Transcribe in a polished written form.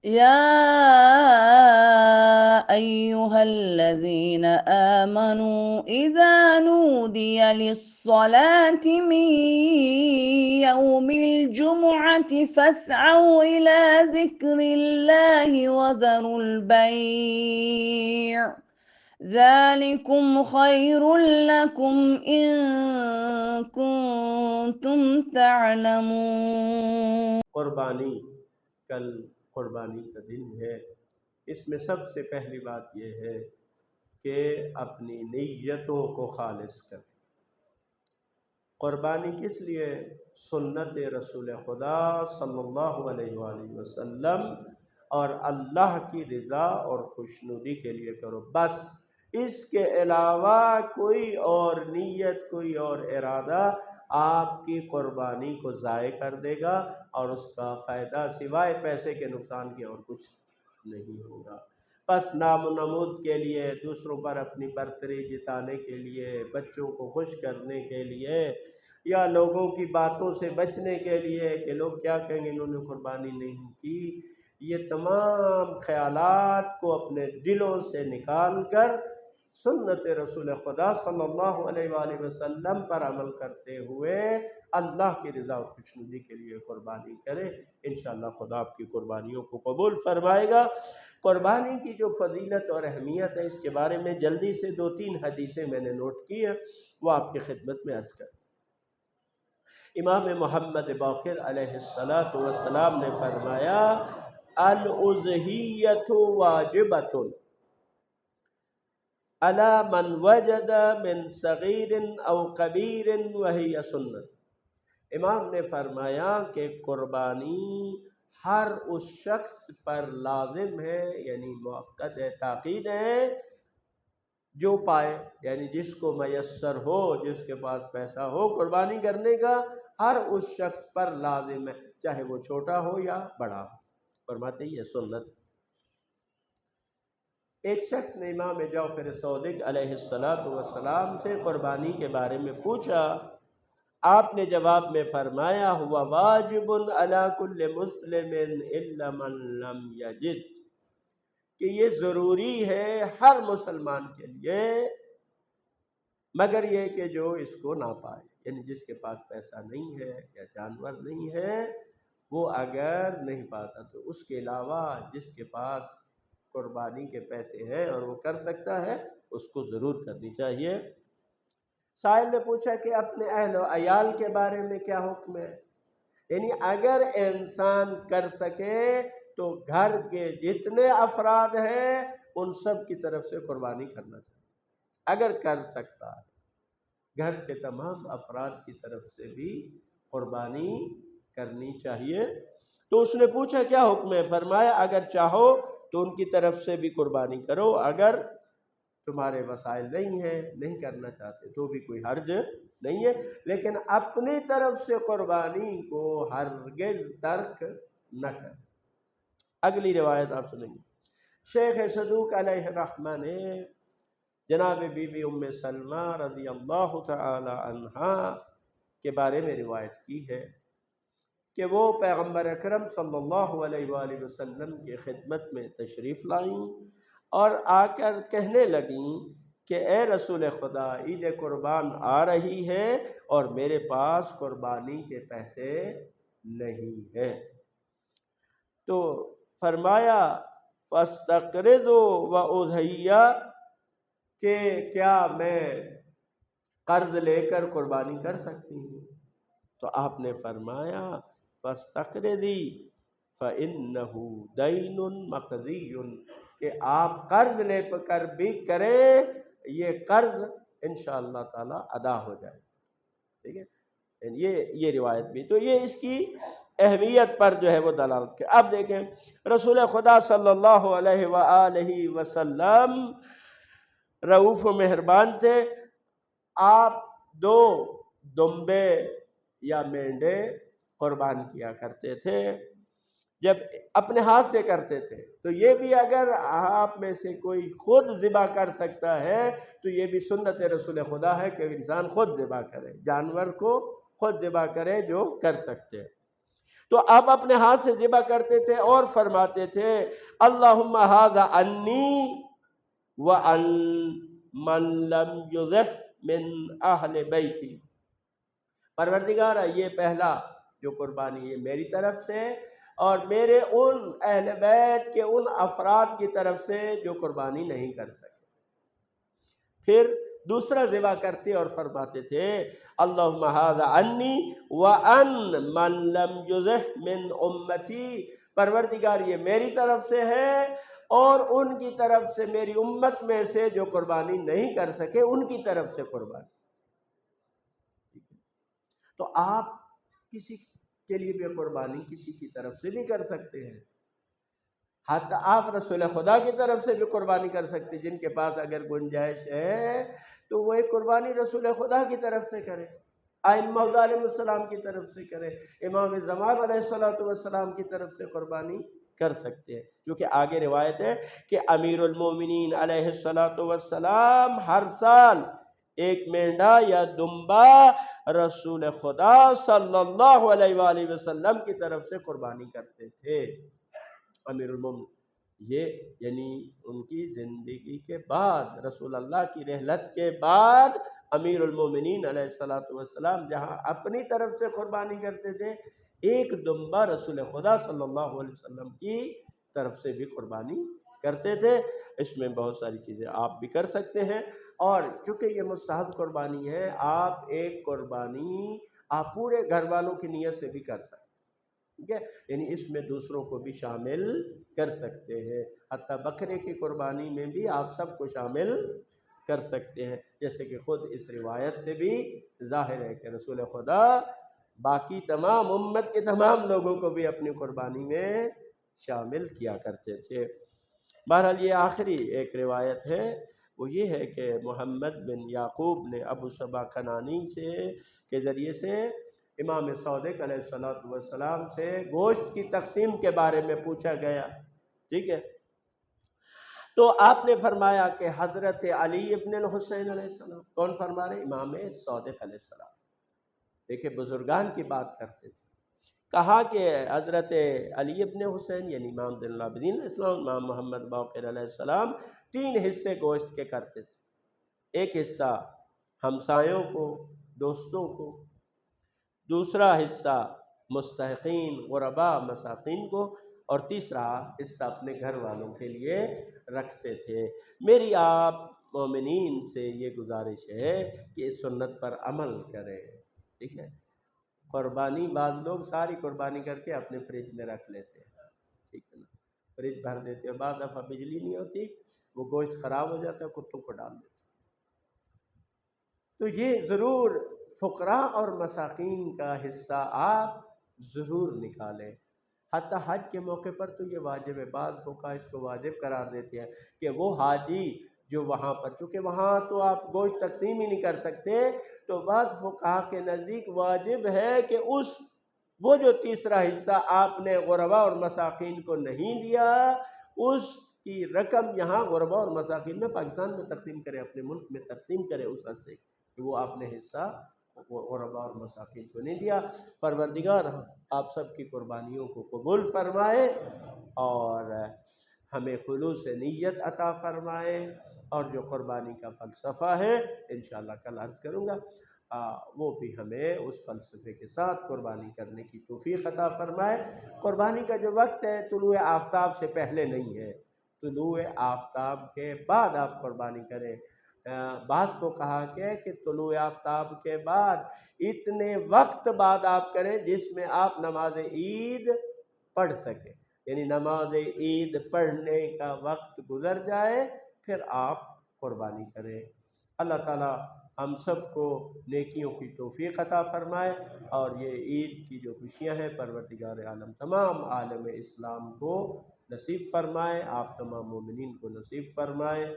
يا أيها الذين آمنوا إذا نودي للصلاة من يوم الجمعة فاسعوا إلى ذكر الله وذروا البيع ذلكم خير لكم إن كنتم تعلمون. قربانی، کل قربانی کا دن ہے۔ اس میں سب سے پہلی بات یہ ہے کہ اپنی نیتوں کو خالص کر۔ قربانی کس لیے؟ سنت رسول خدا صلی اللہ علیہ وآلہ وسلم اور اللہ کی رضا اور خوشنودی کے لیے کرو، بس۔ اس کے علاوہ کوئی اور نیت، کوئی اور ارادہ آپ کی قربانی کو ضائع کر دے گا، اور اس کا فائدہ سوائے پیسے کے نقصان کے اور کچھ نہیں ہوگا۔ بس نام و نمود کے لیے، دوسروں پر اپنی برتری جتانے کے لیے، بچوں کو خوش کرنے کے لیے، یا لوگوں کی باتوں سے بچنے کے لیے کہ لوگ کیا کہیں گے انہوں نے قربانی نہیں کی، یہ تمام خیالات کو اپنے دلوں سے نکال کر سنت رسول خدا صلی اللہ علیہ وآلہ وسلم پر عمل کرتے ہوئے اللہ کی رضا اور خوشنودی کے لیے قربانی کرے۔ انشاءاللہ خدا آپ کی قربانیوں کو قبول فرمائے گا۔ قربانی کی جو فضیلت اور اہمیت ہے، اس کے بارے میں جلدی سے 2-3 حدیثیں میں نے نوٹ کی ہیں، وہ آپ کی خدمت میں عرض کر۔ امام محمد باقر علیہ السلام نے فرمایا: الاضحیۃ واجبۃ علی من وجد من صغیر او کبیر وہی سنت۔ امام نے فرمایا کہ قربانی ہر اس شخص پر لازم ہے، یعنی مؤکد ہے، تاکید ہے، جو پائے، یعنی جس کو میسر ہو، جس کے پاس پیسہ ہو قربانی کرنے کا، ہر اس شخص پر لازم ہے، چاہے وہ چھوٹا ہو یا بڑا ہو۔ فرماتے ہی ہے سنت۔ ایک شخص نے امام جعفر صادق علیہ السلام سے قربانی کے بارے میں پوچھا، آپ نے جواب میں فرمایا: ہوا واجب علی کل مسلم الا من لم یجد، کہ یہ ضروری ہے ہر مسلمان کے لیے مگر یہ کہ جو اس کو نہ پائے، یعنی جس کے پاس پیسہ نہیں ہے یا جانور نہیں ہے، وہ اگر نہیں پاتا تو اس کے علاوہ جس کے پاس قربانی کے پیسے ہیں اور وہ کر سکتا ہے، اس کو ضرور کرنی چاہیے۔ سائل نے پوچھا کہ اپنے اہل و عیال کے بارے میں کیا حکم ہے؟ یعنی اگر انسان کر سکے تو گھر کے جتنے افراد ہیں ان سب کی طرف سے قربانی کرنا چاہیے۔ اگر کر سکتا ہے گھر کے تمام افراد کی طرف سے بھی قربانی کرنی چاہیے۔ تو اس نے پوچھا کیا حکم ہے؟ فرمایا اگر چاہو تو ان کی طرف سے بھی قربانی کرو، اگر تمہارے وسائل نہیں ہیں، نہیں کرنا چاہتے تو بھی کوئی حرج نہیں ہے، لیکن اپنی طرف سے قربانی کو ہرگز ترک نہ کر۔ اگلی روایت آپ سنیں گے۔ شیخ صدوق علیہ الرحمہ نے جناب بی بی ام سلمہ رضی اللہ تعالی عنہا کے بارے میں روایت کی ہے کہ وہ پیغمبر اکرم صلی اللہ علیہ وآلہ وسلم کی خدمت میں تشریف لائیں اور آ کر کہنے لگیں کہ اے رسول خدا، عید قربان آ رہی ہے اور میرے پاس قربانی کے پیسے نہیں ہیں۔ تو فرمایا فاستقرضوا وأضحیہ، کہ کیا میں قرض لے کر قربانی کر سکتی ہوں؟ تو آپ نے فرمایا فاستقرضی فإنہ دین مقضی، کہ آپ قرض لے کر بھی کریں، یہ قرض انشاءاللہ تعالی ادا ہو جائے۔ ٹھیک ہے، یہ روایت بھی، تو یہ اس کی اہمیت پر جو ہے وہ دلالت کرے۔ اب دیکھیں رسول خدا صلی اللہ علیہ وآلہ وسلم رؤوف و مہربان تھے۔ آپ 2 دمبے یا مینڈے قربان کیا کرتے تھے، جب اپنے ہاتھ سے کرتے تھے۔ تو یہ بھی اگر آپ میں سے کوئی خود ذبح کر سکتا ہے تو یہ بھی سنت رسول خدا ہے کہ انسان خود ذبح کرے، جانور کو خود ذبح کرے جو کر سکتے ہیں۔ تو آپ اپنے ہاتھ سے ذبح کرتے تھے اور فرماتے تھے اللہم ھذا انی وعن من لم یذح من اہل بیتی، پروردگارہ یہ پہلا جو قربانی ہے میری طرف سے اور میرے ان اہل بیت کے ان افراد کی طرف سے جو قربانی نہیں کر سکے۔ پھر دوسرا ذبح کرتے اور فرماتے تھے اللہم ھذا انی وعن من لم یذح من امتی، پروردگار یہ میری طرف سے ہے اور ان کی طرف سے میری امت میں سے جو قربانی نہیں کر سکے ان کی طرف سے قربانی۔ تو آپ کسی کے لیے بھی قربانی کسی کی طرف سے بھی کر سکتے ہیں، حتی آپ رسول خدا کی طرف سے بھی قربانی کر سکتے ہیں۔ جن کے پاس اگر گنجائش ہے تو وہ ایک قربانی رسول خدا کی طرف سے کرے، ائمہ علیہ السلام کی طرف سے کرے، امام زمان علیہ السلام کی طرف سے قربانی کر سکتے ہیں، کیونکہ آگے روایت ہے کہ امیر المومنین علیہ السلام ہر سال ایک مینڈھا یا دمبا رسول خدا صلی اللہ علیہ وآلہ وسلم کی طرف سے قربانی کرتے تھے۔ امیر المومنین یہ یعنی ان کی زندگی کے بعد، رسول اللہ کی رحلت کے بعد امیر المومنین علیہ السلام جہاں اپنی طرف سے قربانی کرتے تھے، ایک دمبا رسول خدا صلی اللہ علیہ وسلم کی طرف سے بھی قربانی کرتے تھے۔ اس میں بہت ساری چیزیں آپ بھی کر سکتے ہیں، اور چونکہ یہ مستحب قربانی ہے آپ ایک قربانی آپ پورے گھر والوں کی نیت سے بھی کر سکتے ہیں، ٹھیک ہے، یعنی اس میں دوسروں کو بھی شامل کر سکتے ہیں، حتیٰ بکرے کی قربانی میں بھی آپ سب کو شامل کر سکتے ہیں، جیسے کہ خود اس روایت سے بھی ظاہر ہے کہ رسول خدا باقی تمام امت کے تمام لوگوں کو بھی اپنی قربانی میں شامل کیا کرتے تھے۔ بہرحال یہ آخری ایک روایت ہے، وہ یہ ہے کہ محمد بن یعقوب نے ابو صبا کنانی کے ذریعے سے امام صادق علیہ السلام سے گوشت کی تقسیم کے بارے میں پوچھا گیا، ٹھیک ہے، تو آپ نے فرمایا کہ حضرت علی ابن الحسین علیہ السلام، کون فرما رہے؟ امام صادق علیہ السلام، دیکھیں بزرگان کی بات کرتے تھے، کہا کہ حضرت علی ابن حسین یعنی امام زین العابدین علیہ السلام، امام محمد باقر علیہ السلام 3 حصے گوشت کے کرتے تھے، ایک حصہ ہمسایوں کو، دوستوں کو، دوسرا حصہ مستحقین غرباء مساکین کو، اور تیسرا حصہ اپنے گھر والوں کے لیے رکھتے تھے۔ میری آپ مومنین سے یہ گزارش ہے کہ اس سنت پر عمل کریں، ٹھیک ہے، قربانی بعض لوگ ساری قربانی کر کے اپنے فریج میں رکھ لیتے ہیں، ٹھیک ہے نا، فریج بھر دیتے ہیں، بعض دفعہ بجلی نہیں ہوتی وہ گوشت خراب ہو جاتا ہے، کتوں کو ڈال دیتے ہیں۔ تو یہ ضرور فقراء اور مساکین کا حصہ آپ ضرور نکالیں، حتیٰ حج کے موقع پر تو یہ واجب ہے، بعض فقہاء اس کو واجب قرار دیتے ہیں کہ وہ حاجی جو وہاں پر، چونکہ وہاں تو آپ گوشت تقسیم ہی نہیں کر سکتے، تو بعض فقہاء کے نزدیک واجب ہے کہ وہ جو تیسرا حصہ آپ نے غرباء اور مساکین کو نہیں دیا، اس کی رقم یہاں غرباء اور مساکین میں پاکستان میں تقسیم کرے، اپنے ملک میں تقسیم کرے اس حد سے کہ وہ آپ نے حصہ غرباء اور مساکین کو نہیں دیا۔ پروردگار آپ سب کی قربانیوں کو قبول فرمائے اور ہمیں خلوص نیت عطا فرمائے، اور جو قربانی کا فلسفہ ہے انشاءاللہ کل عرض کروں گا، وہ بھی ہمیں اس فلسفے کے ساتھ قربانی کرنے کی توفیق عطا فرمائے۔ قربانی کا جو وقت ہے طلوع آفتاب سے پہلے نہیں ہے، طلوع آفتاب کے بعد آپ قربانی کریں۔ بعض کو کہا کہ طلوع آفتاب کے بعد اتنے وقت بعد آپ کریں جس میں آپ نماز عید پڑھ سکیں، یعنی نماز عید پڑھنے کا وقت گزر جائے پھر آپ قربانی کریں۔ اللہ تعالی ہم سب کو نیکیوں کی توفیق عطا فرمائے، اور یہ عید کی جو خوشیاں ہیں پروردگار عالم تمام عالم اسلام کو نصیب فرمائے، آپ تمام مومنین کو نصیب فرمائے۔